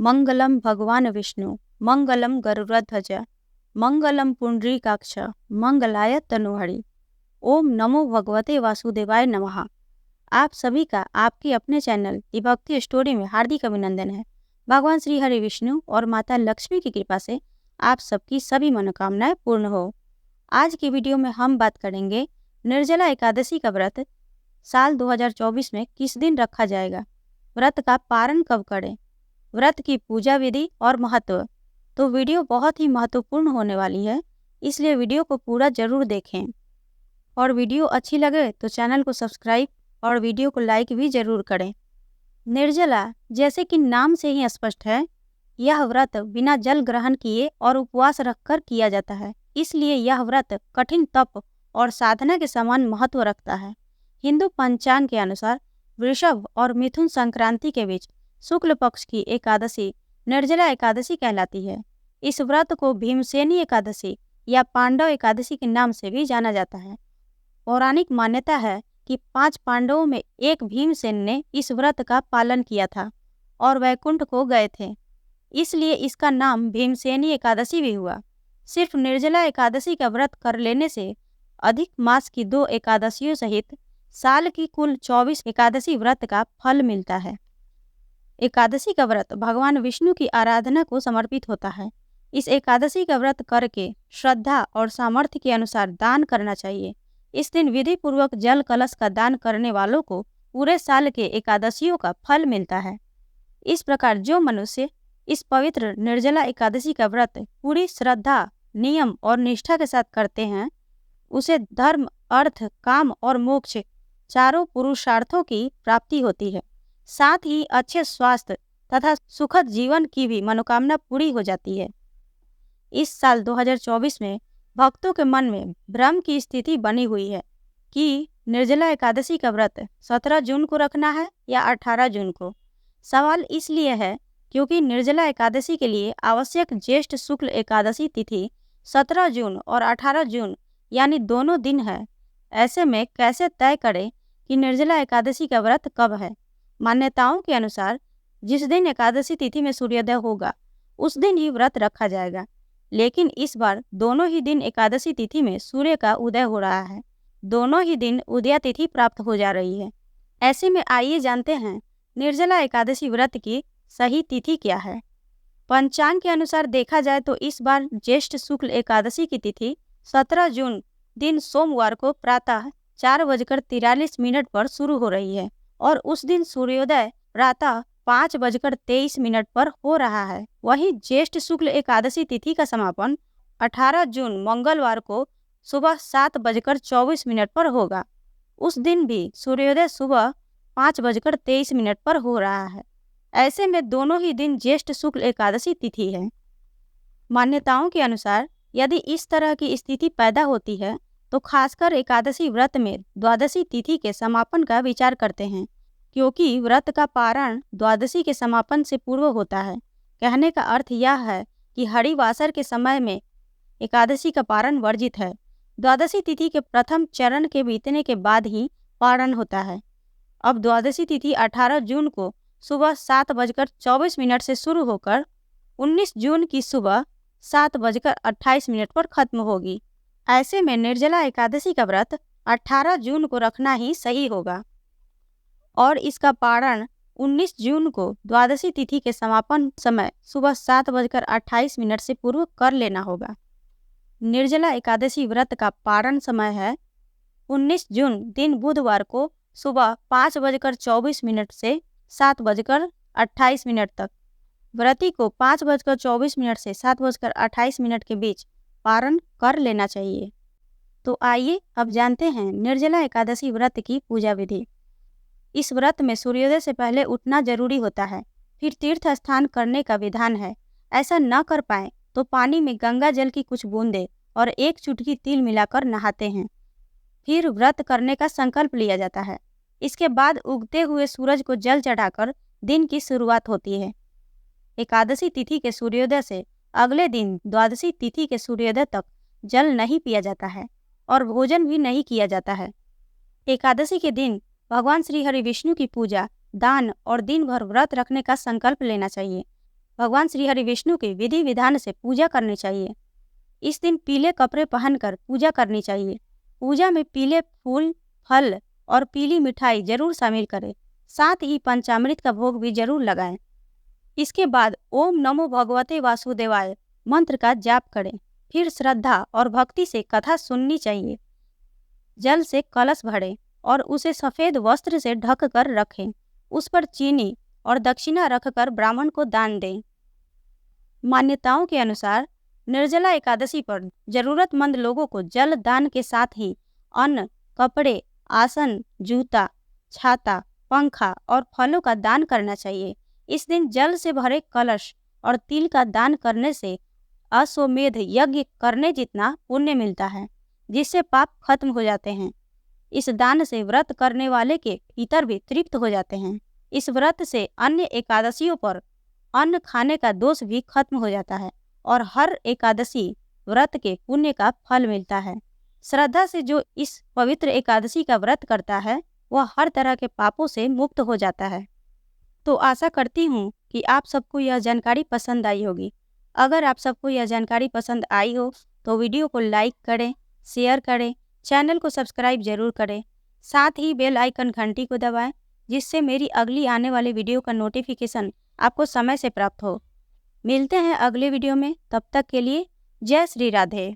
मंगलम भगवान विष्णु मंगलम गरुड़ध्वज मंगलम पुंडरीकाक्ष मंगलाय तनोहरि। ओम नमो भगवते वासुदेवाय नमः। आप सभी का आपके अपने चैनल दी भक्ति स्टोरी में हार्दिक अभिनंदन है। भगवान श्री हरि विष्णु और माता लक्ष्मी की कृपा से आप सबकी सभी मनोकामनाएं पूर्ण हो। आज की वीडियो में हम बात करेंगे निर्जला एकादशी का व्रत साल 2024 में किस दिन रखा जाएगा, व्रत का पारण कब करें, व्रत की पूजा विधि और महत्व। तो वीडियो बहुत ही महत्वपूर्ण होने वाली है, इसलिए वीडियो को पूरा जरूर देखें और वीडियो अच्छी लगे तो चैनल को सब्सक्राइब और वीडियो को लाइक भी जरूर करें। निर्जला जैसे कि नाम से ही स्पष्ट है, यह व्रत बिना जल ग्रहण किए और उपवास रखकर किया जाता है, इसलिए यह व्रत कठिन तप और साधना के समान महत्व रखता है। हिंदू पंचांग के अनुसार वृषभ और मिथुन संक्रांति के बीच शुक्ल पक्ष की एकादशी निर्जला एकादशी कहलाती है। इस व्रत को भीमसेनी एकादशी या पांडव एकादशी के नाम से भी जाना जाता है। पौराणिक मान्यता है कि 5 पांडवों में एक भीमसेन ने इस व्रत का पालन किया था और वैकुंठ को गए थे, इसलिए इसका नाम भीमसेनी एकादशी भी हुआ। सिर्फ निर्जला एकादशी का व्रत कर लेने से अधिक मास की 2 एकादशियों सहित साल की कुल 24 एकादशी व्रत का फल मिलता है। एकादशी का व्रत भगवान विष्णु की आराधना को समर्पित होता है। इस एकादशी का व्रत करके श्रद्धा और सामर्थ्य के अनुसार दान करना चाहिए। इस दिन विधि पूर्वक जल कलश का दान करने वालों को पूरे साल के एकादशियों का फल मिलता है। इस प्रकार जो मनुष्य इस पवित्र निर्जला एकादशी का व्रत पूरी श्रद्धा, नियम और निष्ठा के साथ करते हैं, उसे धर्म, अर्थ, काम और मोक्ष चारों पुरुषार्थों की प्राप्ति होती है। साथ ही अच्छे स्वास्थ्य तथा सुखद जीवन की भी मनोकामना पूरी हो जाती है। इस साल 2024 में भक्तों के मन में भ्रम की स्थिति बनी हुई है कि निर्जला एकादशी का व्रत 17 जून को रखना है या 18 जून को। सवाल इसलिए है क्योंकि निर्जला एकादशी के लिए आवश्यक ज्येष्ठ शुक्ल एकादशी तिथि 17 जून और 18 जून यानी दोनों दिन है। ऐसे में कैसे तय करें कि निर्जला एकादशी का व्रत कब है? मान्यताओं के अनुसार जिस दिन एकादशी तिथि में सूर्योदय होगा उस दिन ही व्रत रखा जाएगा, लेकिन इस बार दोनों ही दिन एकादशी तिथि में सूर्य का उदय हो रहा है। दोनों ही दिन उदया तिथि प्राप्त हो जा रही है। ऐसे में आइए जानते हैं निर्जला एकादशी व्रत की सही तिथि क्या है। पंचांग के अनुसार देखा जाए तो इस बार ज्येष्ठ शुक्ल एकादशी की तिथि 17 जून दिन सोमवार को प्रातः 4:43 पर शुरू हो रही है और उस दिन सूर्योदय प्रातः 5:23 पर हो रहा है। वहीं ज्येष्ठ शुक्ल एकादशी तिथि का समापन 18 जून मंगलवार को सुबह 7:24 पर होगा। उस दिन भी सूर्योदय सुबह 5:23 पर हो रहा है। ऐसे में दोनों ही दिन ज्येष्ठ शुक्ल एकादशी तिथि है। मान्यताओं के अनुसार यदि इस तरह की स्थिति पैदा होती है तो खासकर एकादशी व्रत में द्वादशी तिथि के समापन का विचार करते हैं, क्योंकि व्रत का पारण द्वादशी के समापन से पूर्व होता है। कहने का अर्थ यह है कि हरिवासर के समय में एकादशी का पारण वर्जित है। द्वादशी तिथि के प्रथम चरण के बीतने के बाद ही पारण होता है। अब द्वादशी तिथि 18 जून को सुबह 7:24 से शुरू होकर 19 जून की सुबह 7:28 पर खत्म होगी। ऐसे में निर्जला एकादशी का व्रत 18 जून को रखना ही सही होगा और इसका पारण 19 जून को द्वादशी तिथि के समापन समय सुबह 7:28 से पूर्व कर लेना होगा। निर्जला एकादशी व्रत का पारण समय है 19 जून दिन बुधवार को सुबह 5:24 से 7:28 तक। व्रती को 5:24 से 7:28 के बीच पारण कर लेना चाहिए। तो आइए अब जानते हैं निर्जला एकादशी व्रत की पूजा विधि। इस व्रत में सूर्योदय से पहले उठना जरूरी होता है। फिर तीर्थ स्नान करने का विधान है। ऐसा न कर पाए तो पानी में गंगा जल की कुछ बूंदें और 1 चुटकी तिल मिलाकर नहाते हैं। फिर व्रत करने का संकल्प लिया जाता है। इसके बाद उगते हुए सूरज को जल चढ़ाकर दिन की शुरुआत होती है। एकादशी तिथि के सूर्योदय से अगले दिन द्वादशी तिथि के सूर्योदय तक जल नहीं पिया जाता है और भोजन भी नहीं किया जाता है। एकादशी के दिन भगवान श्री हरि विष्णु की पूजा, दान और दिन भर व्रत रखने का संकल्प लेना चाहिए। भगवान श्री हरि विष्णु की विधि विधान से पूजा करनी चाहिए। इस दिन पीले कपड़े पहनकर पूजा करनी चाहिए। पूजा में पीले फूल, फल और पीली मिठाई जरूर शामिल करें। साथ ही पंचामृत का भोग भी जरूर लगाएं। इसके बाद ओम नमो भगवते वासुदेवाय मंत्र का जाप करें। फिर श्रद्धा और भक्ति से कथा सुननी चाहिए। जल से कलश भरें और उसे सफ़ेद वस्त्र से ढक कर रखें। उस पर चीनी और दक्षिणा रखकर ब्राह्मण को दान दें। मान्यताओं के अनुसार निर्जला एकादशी पर जरूरतमंद लोगों को जल दान के साथ ही अन्न, कपड़े, आसन, जूता, छाता, पंखा और फलों का दान करना चाहिए। इस दिन जल से भरे कलश और तिल का दान करने से अश्वमेध यज्ञ करने जितना पुण्य मिलता है, जिससे पाप खत्म हो जाते हैं। इस दान से व्रत करने वाले के भीतर भी तृप्त हो जाते हैं। इस व्रत से अन्य एकादशियों पर अन्न खाने का दोष भी खत्म हो जाता है और हर एकादशी व्रत के पुण्य का फल मिलता है। श्रद्धा से जो इस पवित्र एकादशी का व्रत करता है वह हर तरह के पापों से मुक्त हो जाता है। तो आशा करती हूँ कि आप सबको यह जानकारी पसंद आई होगी। अगर आप सबको यह जानकारी पसंद आई हो तो वीडियो को लाइक करें, शेयर करें, चैनल को सब्सक्राइब जरूर करें। साथ ही बेल आइकन घंटी को दबाएं, जिससे मेरी अगली आने वाली वीडियो का नोटिफिकेशन आपको समय से प्राप्त हो। मिलते हैं अगले वीडियो में, तब तक के लिए जय श्री राधे।